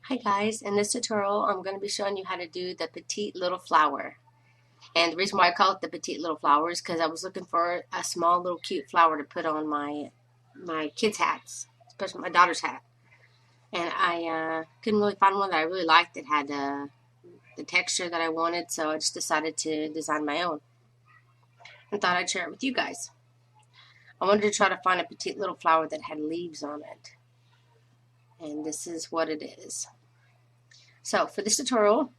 Hi guys, in this tutorial I'm going to be showing you how to do the petite little flower. And the reason why I call it the petite little flower is because I was looking for a small little cute flower to put on my kids' hats, especially my daughter's hat. And I couldn't really find one that I really liked that had the texture that I wanted, so I just decided to design my own and thought I'd share it with you guys. I wanted to try to find a petite little flower that had leaves on it. And this is what it is. So for this tutorial,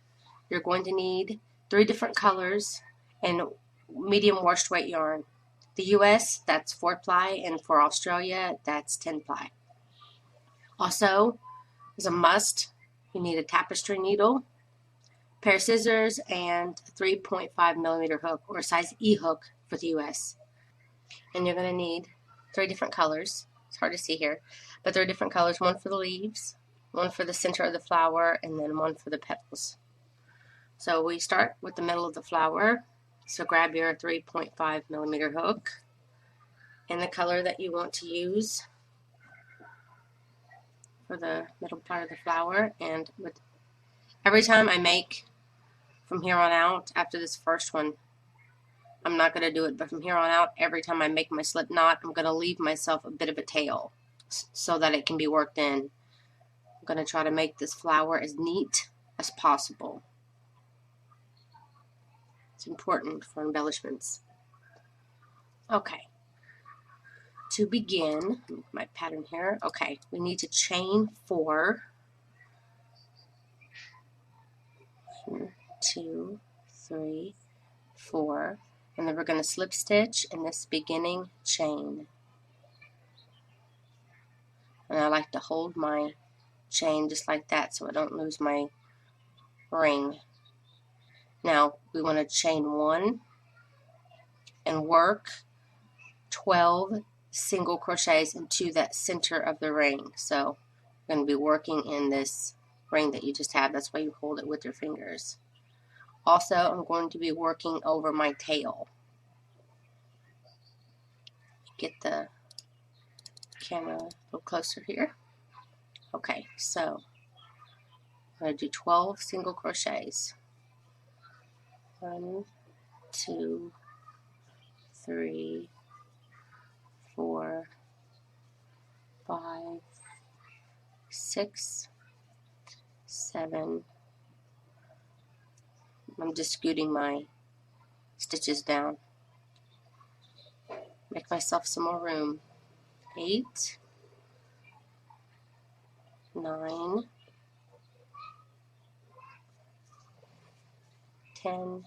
you're going to need 3 different colors and medium wash weight yarn. The US, that's 4 ply, and for Australia, that's 10 ply. Also, as a must, you need a tapestry needle, a pair of scissors, and a 3.5 millimeter hook or size E hook for the US. And you're going to need 3 different colors. It's hard to see here, but 3 different colors, one for the leaves, one for the center of the flower, and then one for the petals. So we start with the middle of the flower. So grab your 3.5 millimeter hook and the color that you want to use for the middle part of the flower. And with every time I make from here on out, after this first one, I'm not going to do it, but from here on out, every time I make my slip knot, I'm going to leave myself a bit of a tail so that it can be worked in. I'm going to try to make this flower as neat as possible. It's important for embellishments. Okay. To begin, my pattern here, okay, we need to chain 4. 1, 2, 3, 4, and then we're going to slip stitch in this beginning chain. And I like to hold my chain just like that so I don't lose my ring. Now we want to chain 1 and work 12 single crochets into that center of the ring. So we're going to be working in this ring that you just have. That's why you hold it with your fingers. Also, I'm going to be working over my tail. Get the camera a little closer here. Okay, so I'm going to do 12 single crochets. 1, 2, 3, 4, 5, 6, 7. I'm just scooting my stitches down. Make myself some more room. 8, 9, 10,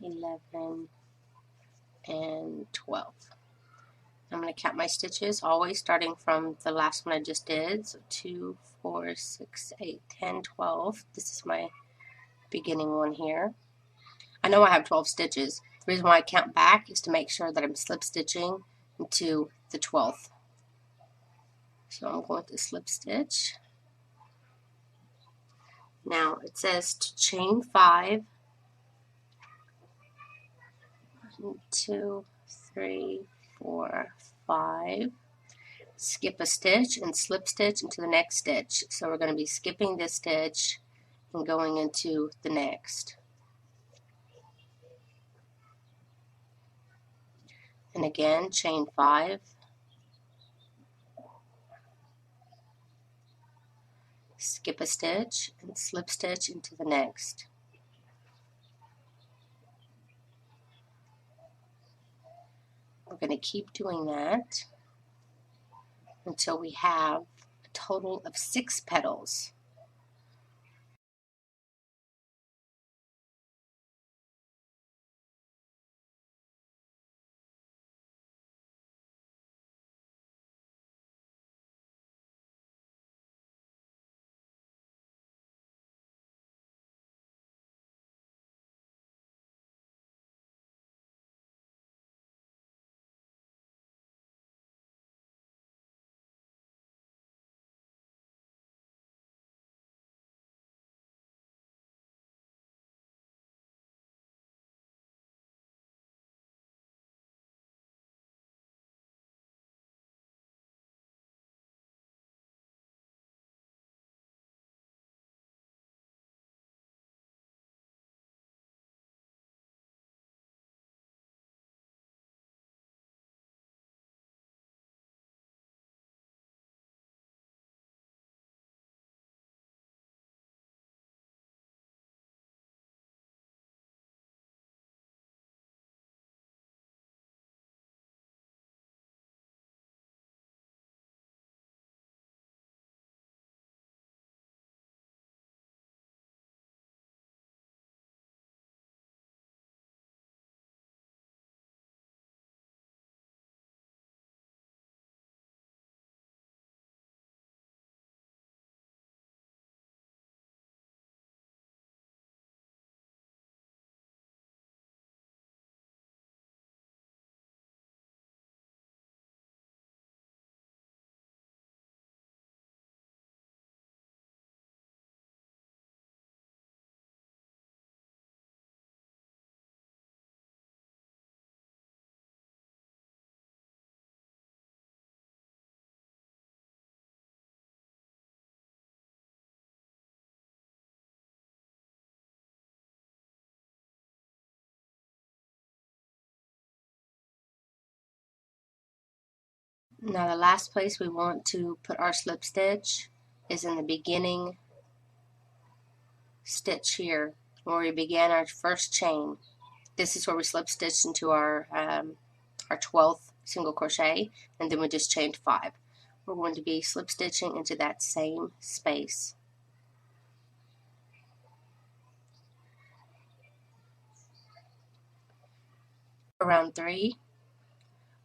11, and 12. I'm going to count my stitches, always starting from the last one I just did. So 2, 4, 6, 8, 10, 12. This is my beginning one here. I know I have 12 stitches. The reason why I count back is to make sure that I'm slip stitching into the 12th. So I'm going to slip stitch. Now it says to chain 5. 1, 2, 3, 4, 5. Skip a stitch and slip stitch into the next stitch. So we're going to be skipping this stitch and going into the next. And again, chain 5, skip a stitch and slip stitch into the next. We're going to keep doing that until we have a total of 6 petals. Now the last place we want to put our slip stitch is in the beginning stitch here where we began our first chain. This is where we slip stitched into our 12th single crochet, and then we just chained 5. We're going to be slip stitching into that same space. Around 3,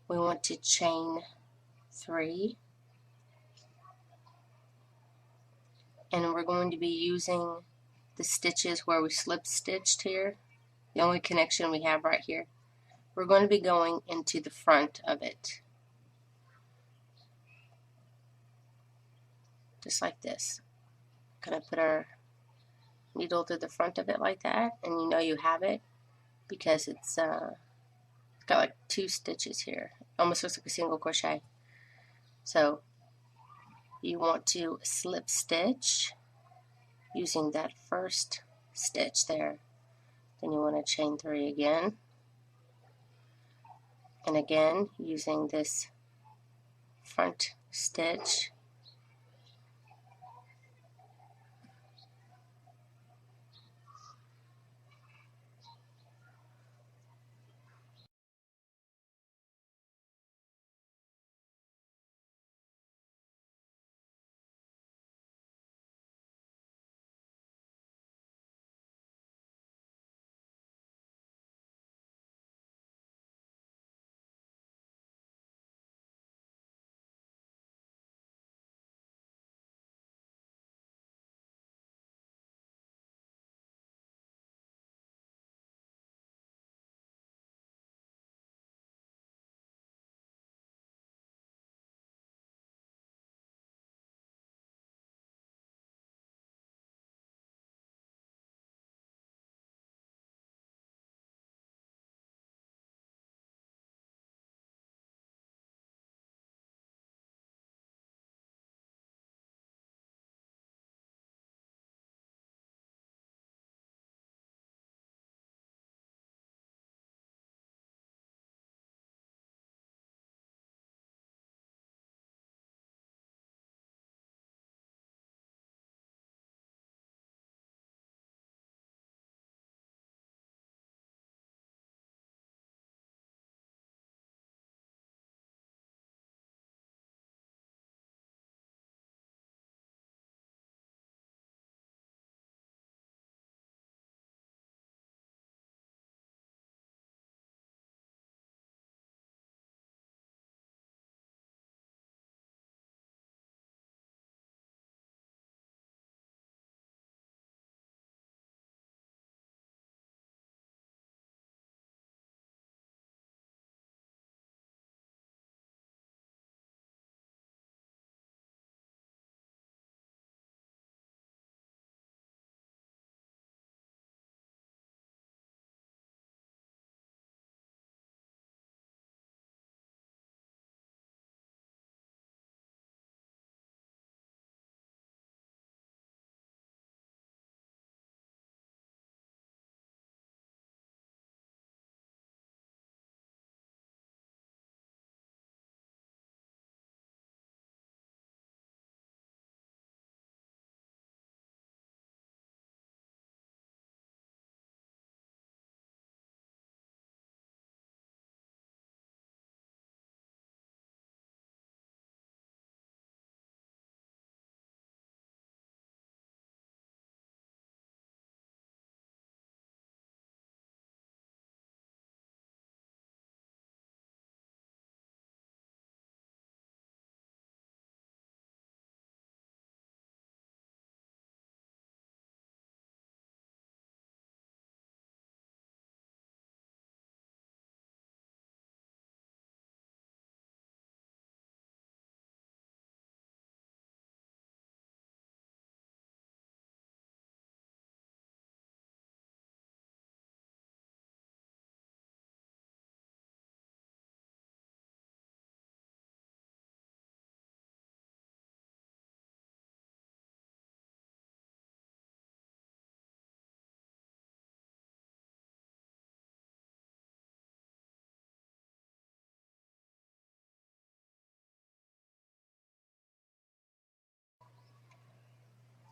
we want to chain 3, and we're going to be using the stitches where we slip stitched here, the only connection we have right here. We're going to be going into the front of it, just like this. Gonna put our needle through the front of it like that, and you know you have it because it's got like 2 stitches here. Almost looks like a single crochet. So you want to slip stitch using that first stitch there. Then you want to chain 3 again, and again using this front stitch.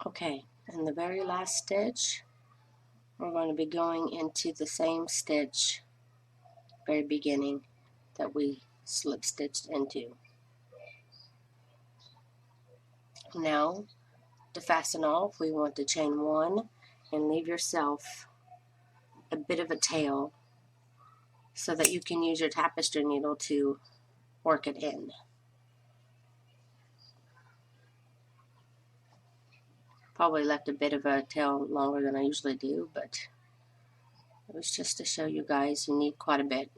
Okay, in the very last stitch, we're going to be going into the same stitch, very beginning, that we slip stitched into. Now, to fasten off, we want to chain 1 and leave yourself a bit of a tail so that you can use your tapestry needle to work it in. Probably left a bit of a tail longer than I usually do, but it was just to show you guys you need quite a bit.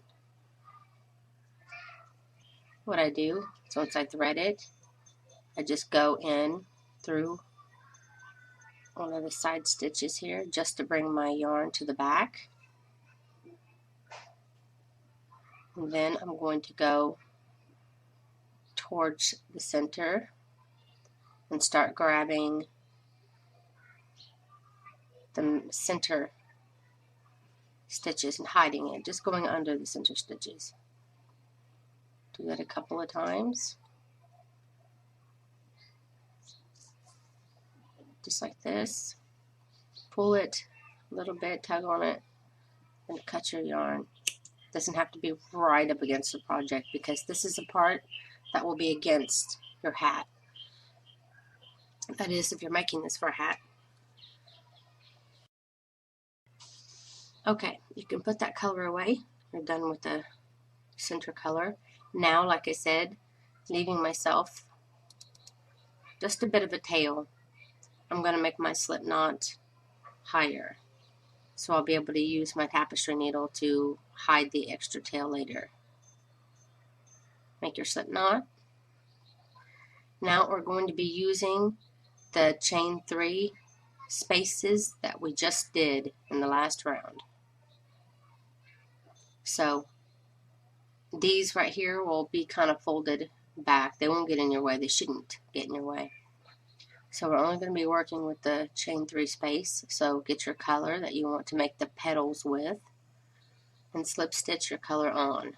What I do is once I thread it, I just go in through one of the side stitches here just to bring my yarn to the back. And then I'm going to go towards the center and start grabbing the center stitches and hiding it, just going under the center stitches. Do that a couple of times, just like this. Pull it a little bit, tug on it, and cut your yarn. Doesn't have to be right up against the project because this is a part that will be against your hat. That is, if you're making this for a hat. Okay, you can put that color away. You're done with the center color. Now, like I said, leaving myself just a bit of a tail, I'm going to make my slip knot higher. So I'll be able to use my tapestry needle to hide the extra tail later. Make your slip knot. Now we're going to be using the chain 3 spaces that we just did in the last round. So these right here will be kind of folded back. They won't get in your way. They shouldn't get in your way. So we're only going to be working with the chain 3 space. So get your color that you want to make the petals with and slip stitch your color on.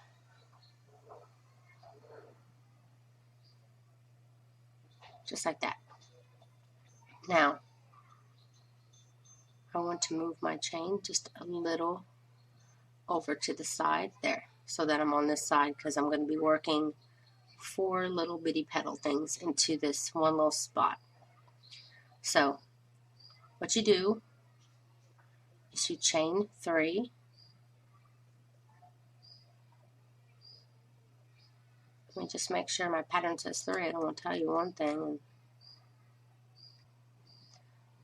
Just like that. Now, I want to move my chain just a little over to the side there so that I'm on this side because I'm going to be working 4 little bitty petal things into this one little spot. So what you do is you chain 3. Let me just make sure my pattern says 3. I don't want to tell you one thing.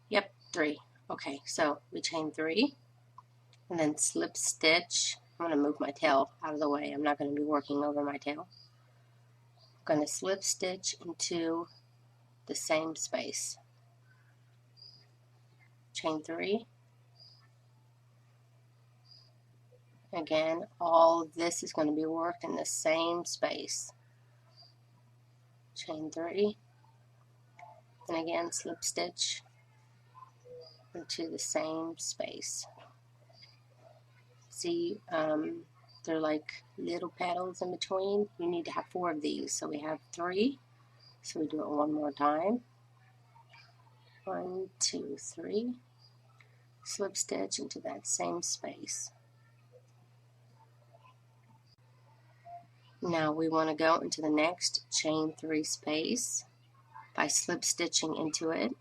Yep, 3. Okay, so we chain 3 and then slip stitch. I'm going to move my tail out of the way. I'm not going to be working over my tail. I'm going to slip stitch into the same space. Chain 3. Again, all of this is going to be worked in the same space. Chain 3. And again, slip stitch into the same space. See, they're like little petals in between. You need to have 4 of these. So we have 3. So we do it one more time. 1, 2, 3. Slip stitch into that same space. Now we want to go into the next chain 3 space by slip stitching into it.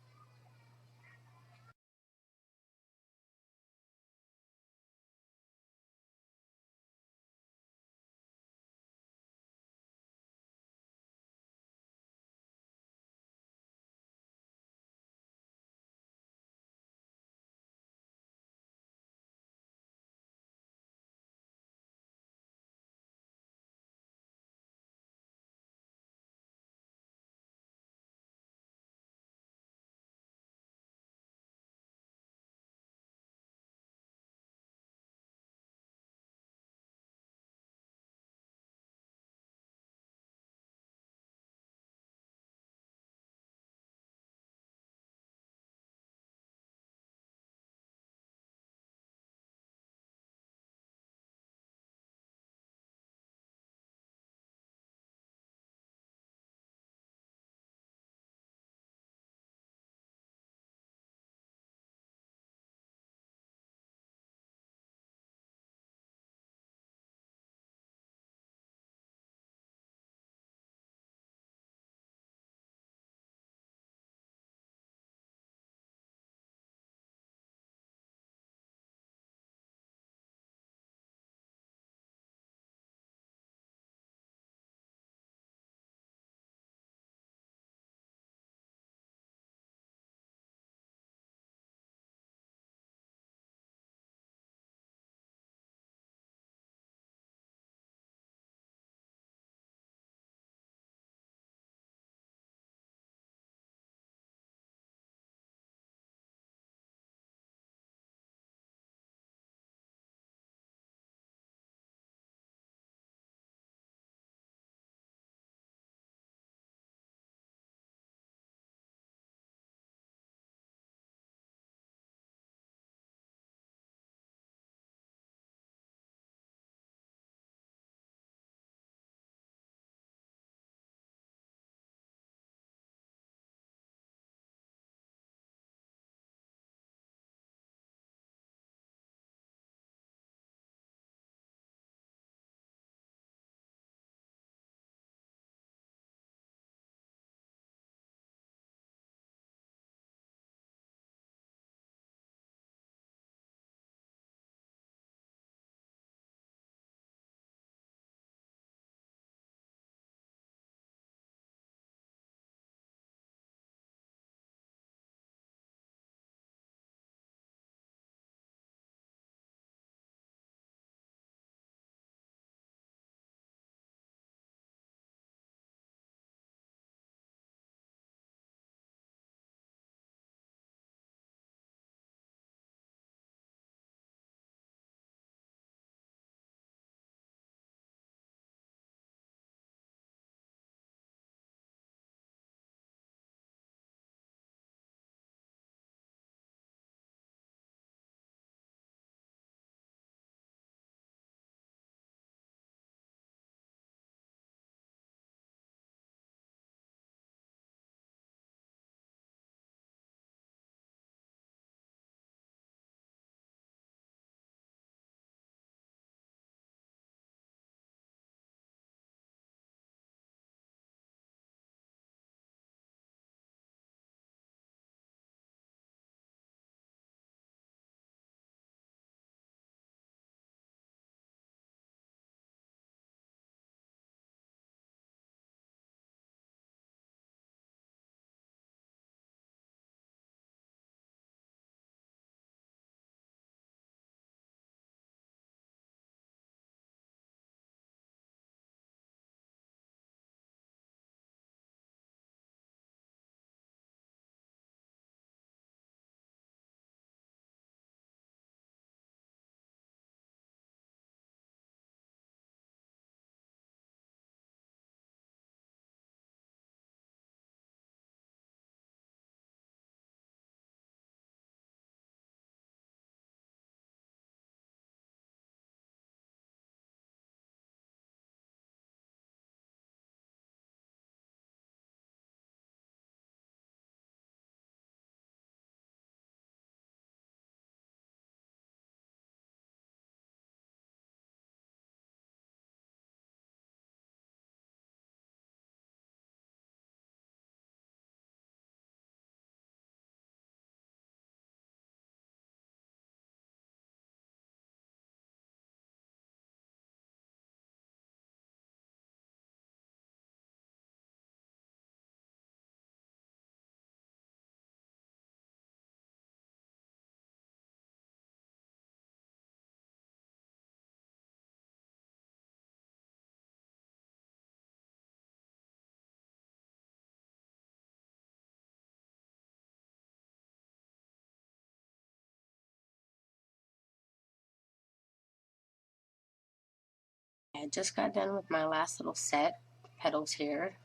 just got done with my last little set petals here.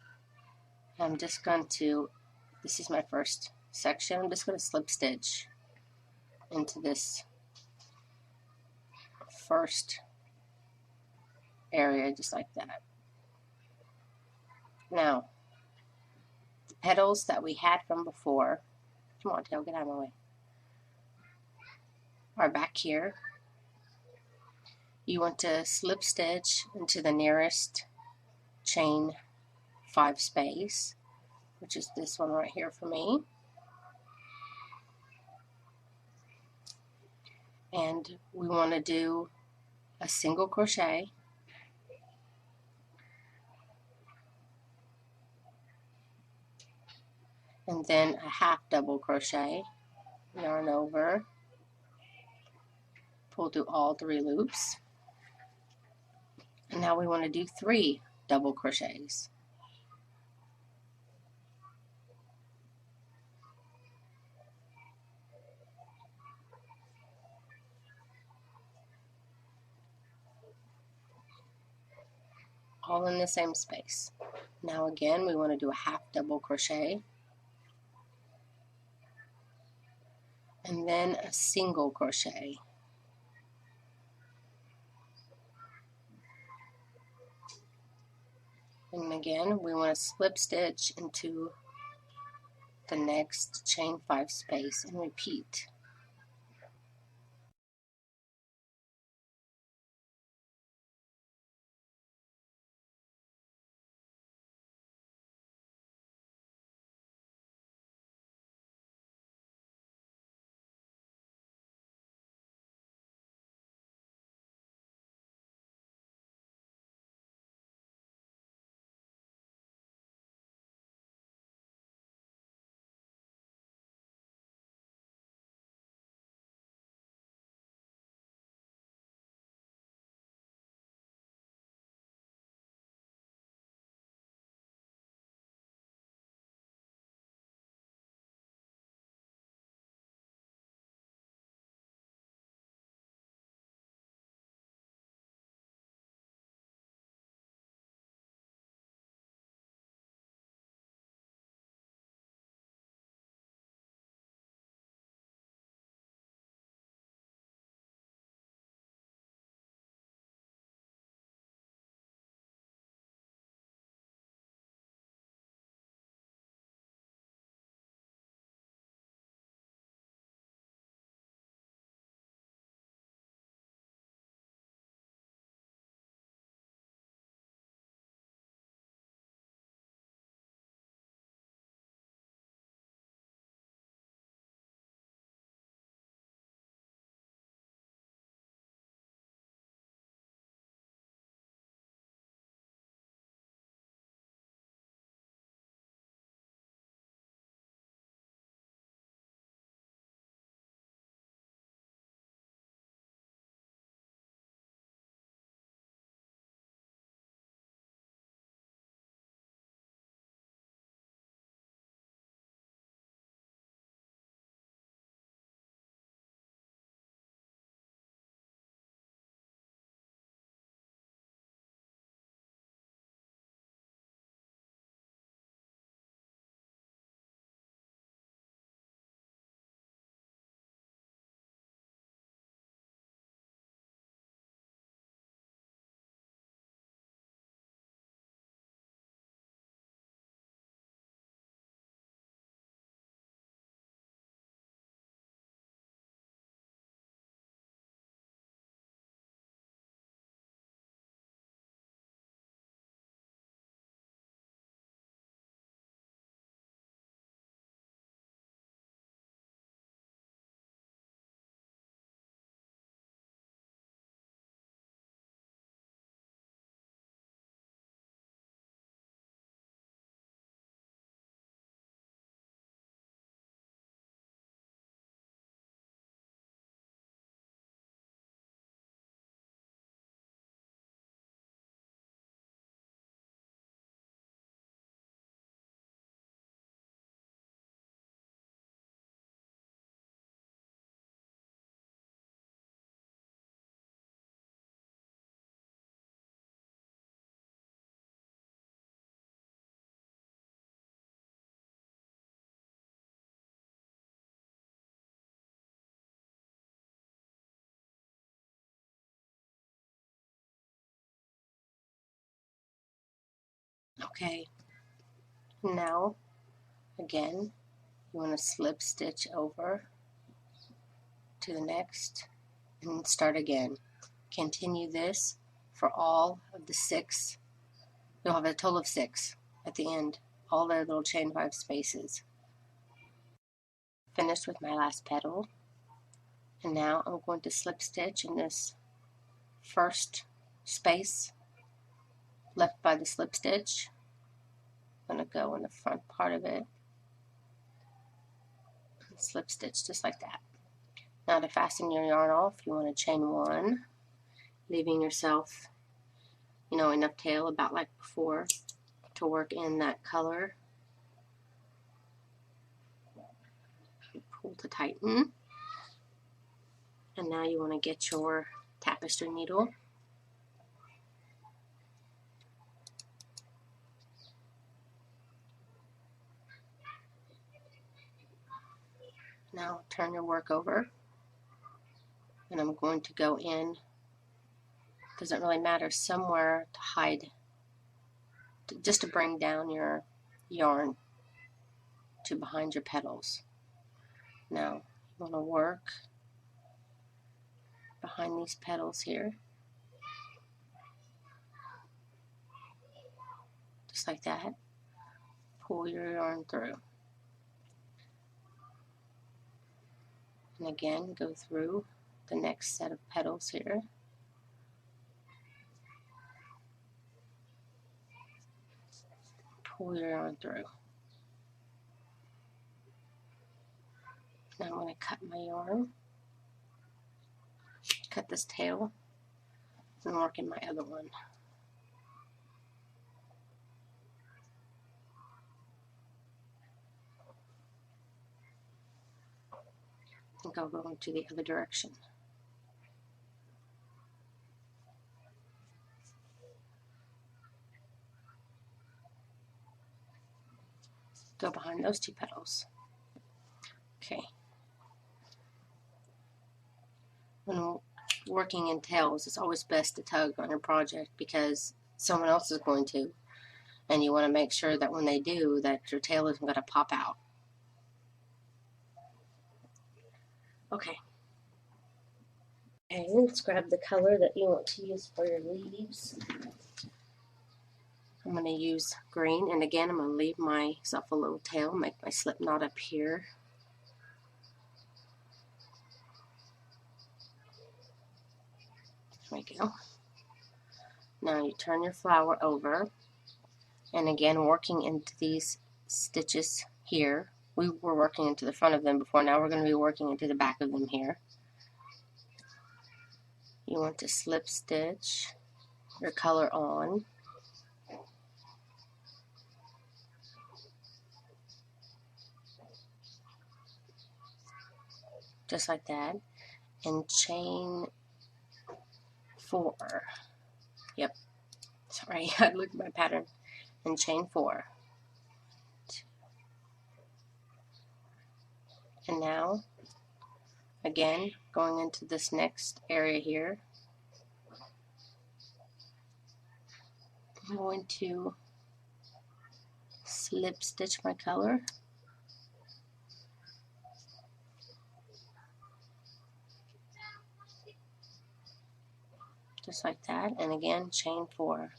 I'm just going to, this is my first section, I'm just going to slip stitch into this first area just like that. Now, the petals that we had from before, come on tail, get out of my way, are back here. You want to slip stitch into the nearest chain 5 space, which is this one right here for me. And we want to do a single crochet, and then a half double crochet, yarn over, pull through all 3 loops, and now we want to do 3 double crochets. All in the same space. Now again, we want to do a half double crochet, and then a single crochet. And again, we want to slip stitch into the next chain 5 space and repeat. Okay, now again you want to slip stitch over to the next and start again. Continue this for all of the 6. You'll have a total of 6 at the end, all the little chain 5 spaces. Finished with my last petal, and now I'm going to slip stitch in this first space left by the slip stitch. I'm going to go in the front part of it and slip stitch just like that. Now to fasten your yarn off, you want to chain 1, leaving yourself, enough tail, about like before, to work in that color. Pull to tighten. And now you want to get your tapestry needle. Now turn your work over, and I'm going to go in, doesn't really matter, somewhere to hide, just to bring down your yarn to behind your petals. Now you want to work behind these petals here, just like that. Pull your yarn through. And again, go through the next set of petals here. Pull your yarn through. Now I'm going to cut my yarn, cut this tail, and work in my other one. I think I'll go into the other direction. Go behind those 2 petals. Okay. When working in tails, it's always best to tug on your project because someone else is going to, and you want to make sure that when they do, that your tail isn't going to pop out. Okay. And let's grab the color that you want to use for your leaves. I'm going to use green, and again I'm going to leave myself a little tail, make my slip knot up here. There we go. Now you turn your flower over, and again working into these stitches here. We were working into the front of them before, now we're going to be working into the back of them here. You want to slip stitch your color on. Just like that. And chain 4. Yep. Sorry, I looked at my pattern. And chain 4. And now, again, going into this next area here, I'm going to slip stitch my color. Just like that, and again, chain 4.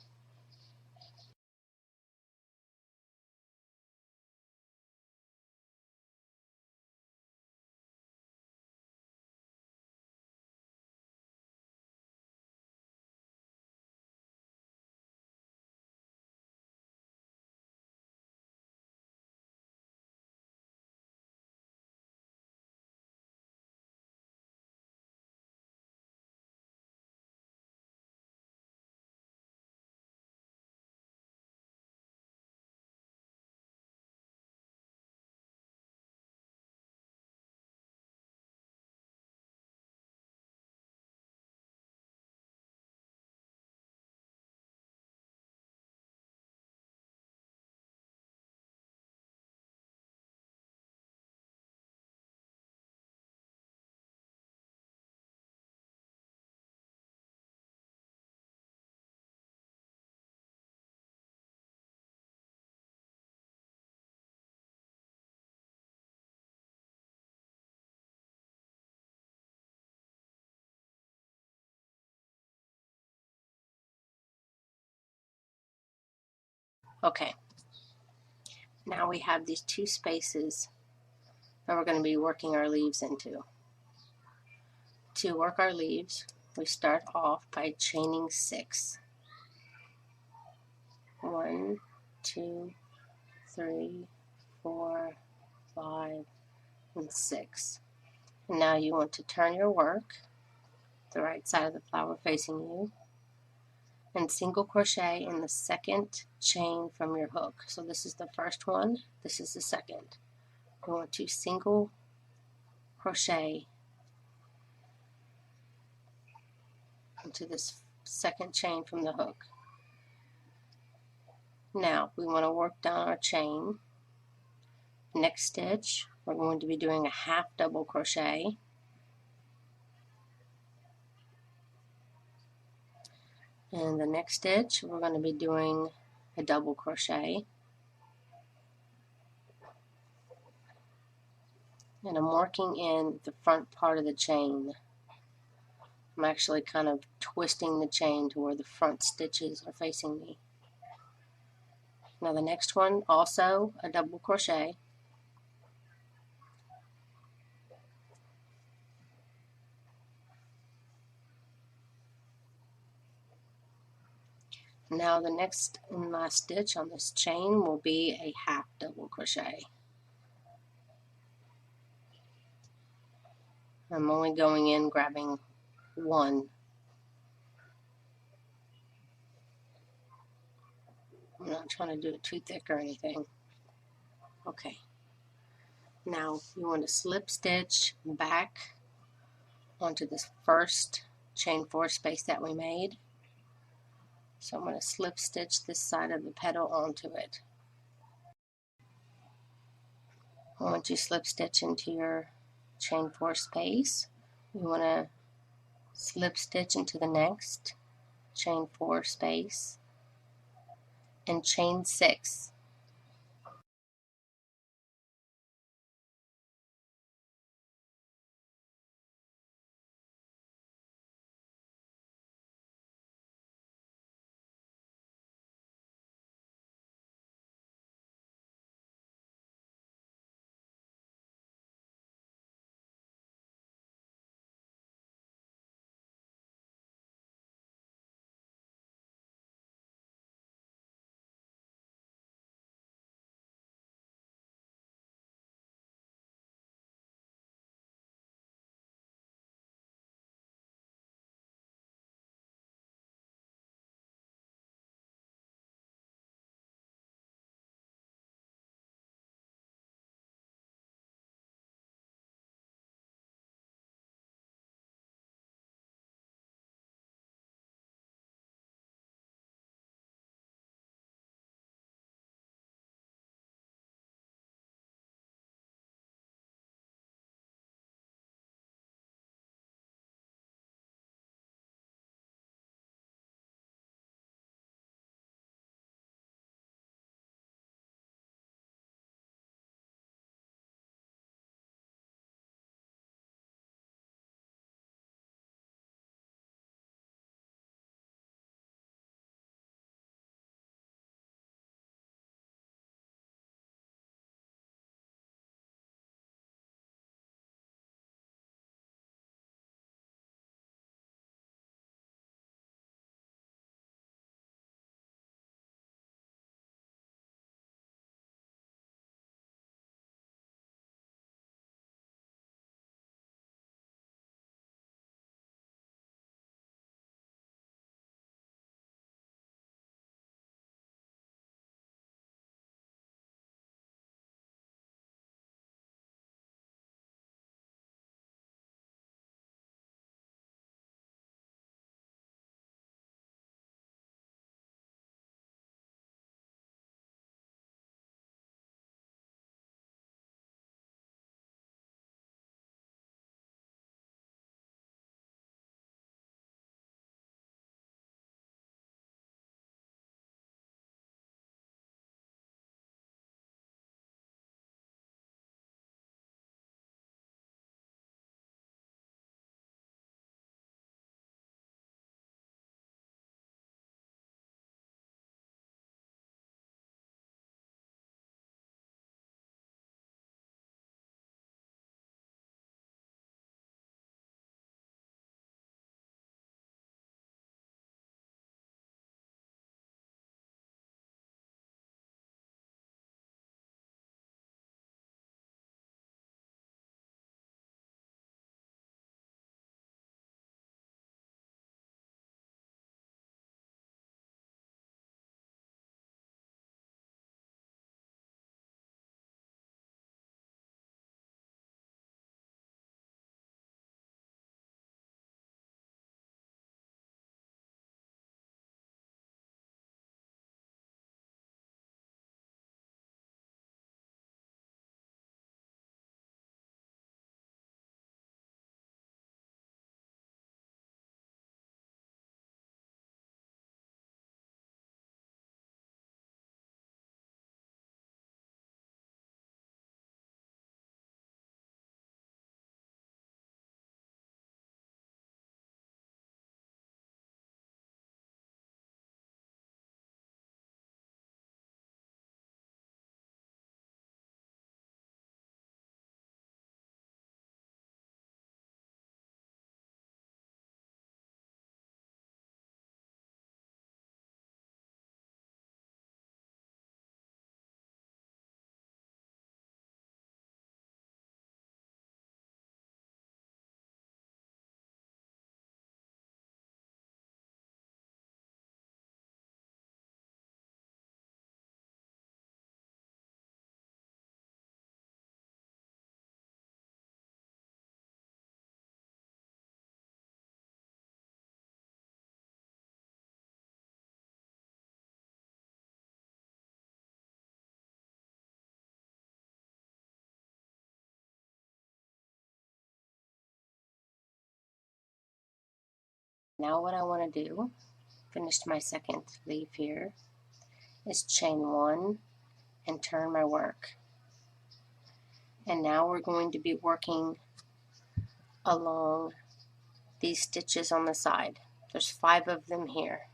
Okay, now we have these 2 spaces that we're going to be working our leaves into. To work our leaves, we start off by chaining 6. 1, 2, 3, 4, 5, and 6. And now you want to turn your work, the right side of the flower facing you, and single crochet in the second chain from your hook. So this is the first one, this is the second. You want to single crochet into this second chain from the hook. Now we want to work down our chain. Next stitch, we're going to be doing a half double crochet. And the next stitch, we're going to be doing a double crochet. And I'm working in the front part of the chain. I'm actually kind of twisting the chain to where the front stitches are facing me. Now the next one, also a double crochet. Now the next and last stitch on this chain will be a half double crochet. I'm only going in grabbing one. I'm not trying to do it too thick or anything. Okay. Now you want to slip stitch back onto this first chain 4 space that we made. So I'm going to slip stitch this side of the petal onto it. Once you slip stitch into your chain 4 space, you want to slip stitch into the next chain 4 space and chain 6. Now what I want to do, finished my second leaf here, is chain 1 and turn my work. And now we're going to be working along these stitches on the side. There's 5 of them here.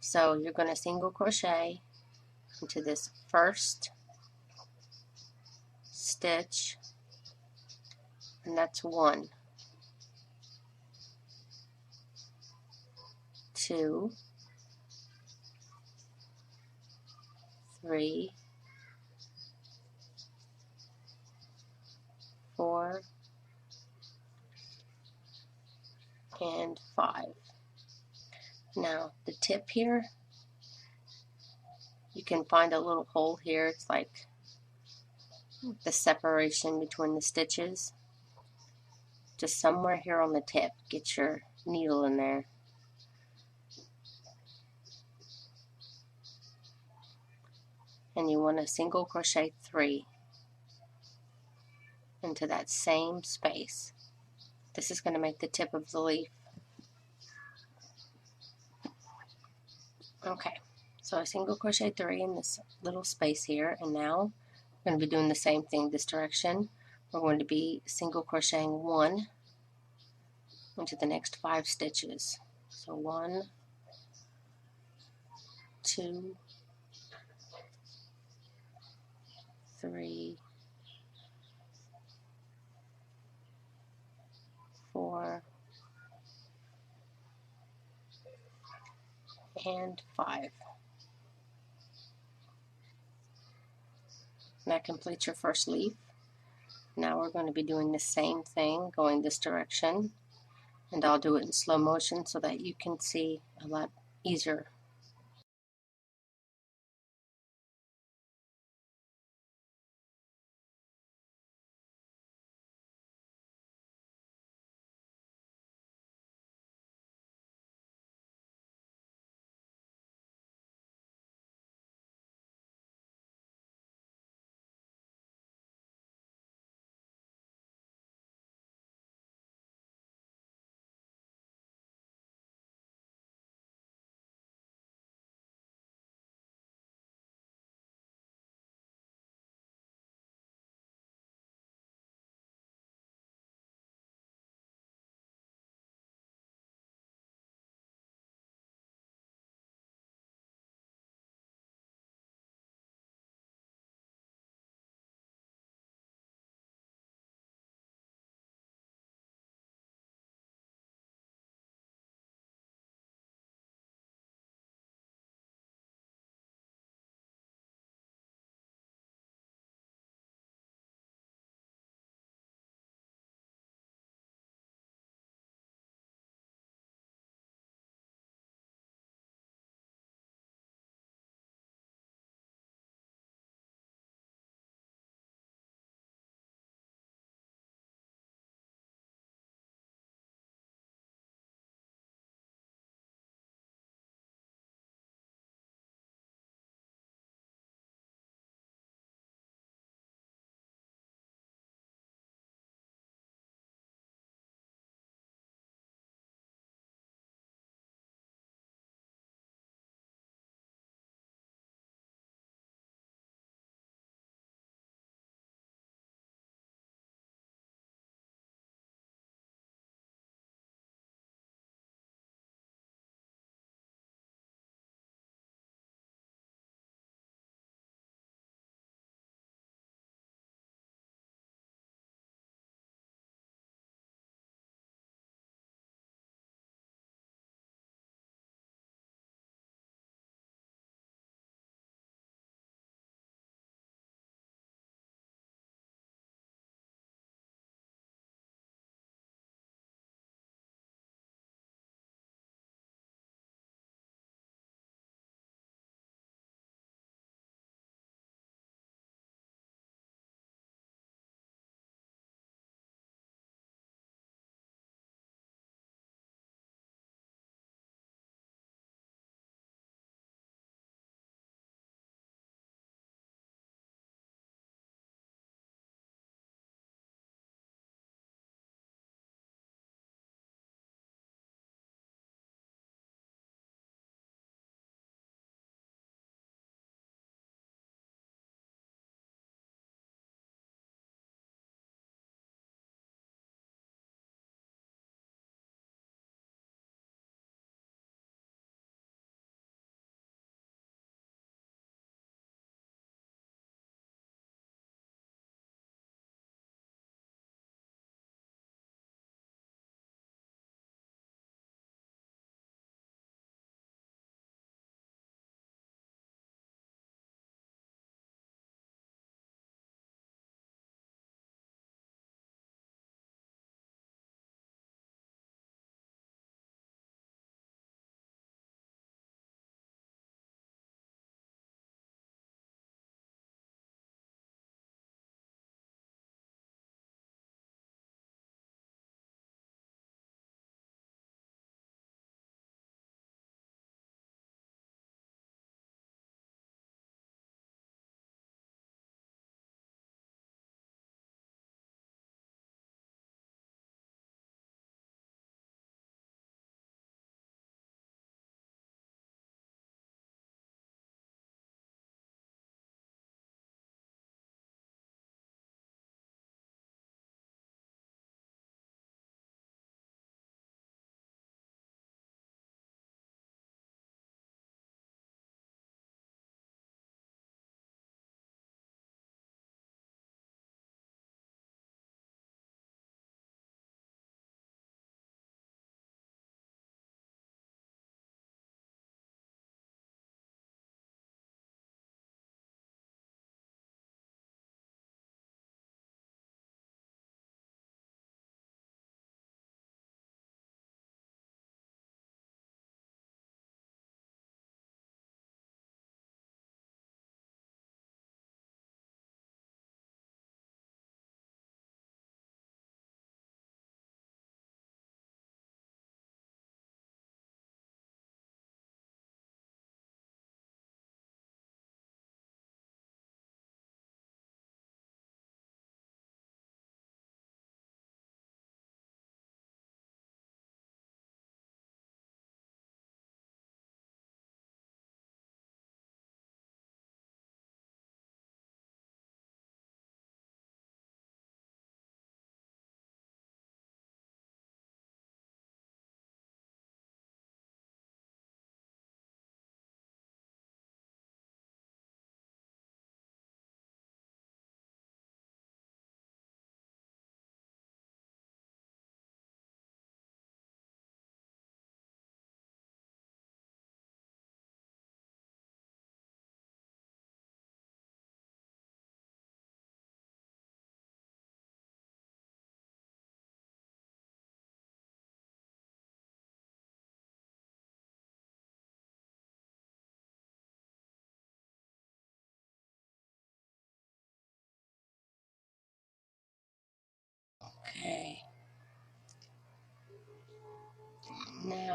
So you're going to single crochet into this first stitch, and that's 1, 2, 3, 4, and 5. Now the tip here, you can find a little hole here. It's like the separation between the stitches. Just somewhere here on the tip, get your needle in there. And you want to single crochet 3 into that same space. This is going to make the tip of the leaf. Okay, so I single crochet 3 in this little space here, and now we're going to be doing the same thing this direction. We're going to be single crocheting 1 into the next 5 stitches. So 1, 2, 3, 4, and 5. And that completes your first leaf. Now we're going to be doing the same thing, going this direction, and I'll do it in slow motion so that you can see a lot easier.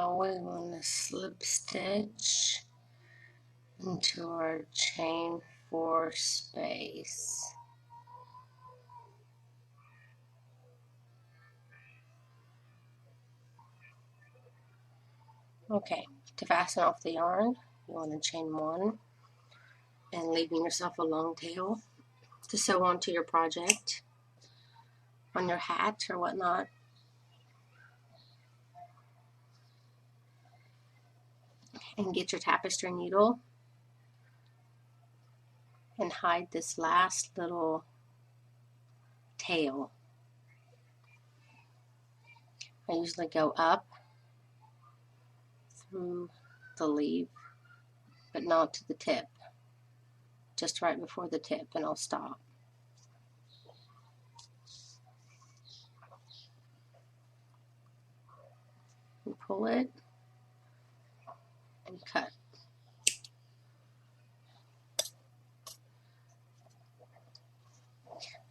Now we're going to slip stitch into our chain 4 space. Okay, to fasten off the yarn, you want to chain 1 and leaving yourself a long tail to sew onto your project, on your hat or whatnot. And get your tapestry needle and hide this last little tail. I usually go up through the leaf, but not to the tip, just right before the tip, and I'll stop. And pull it and cut.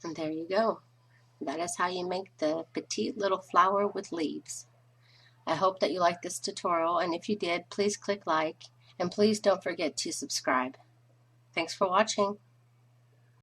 And there you go. That is how you make the petite little flower with leaves. I hope that you liked this tutorial, and if you did, please click like, and please don't forget to subscribe. Thanks for watching.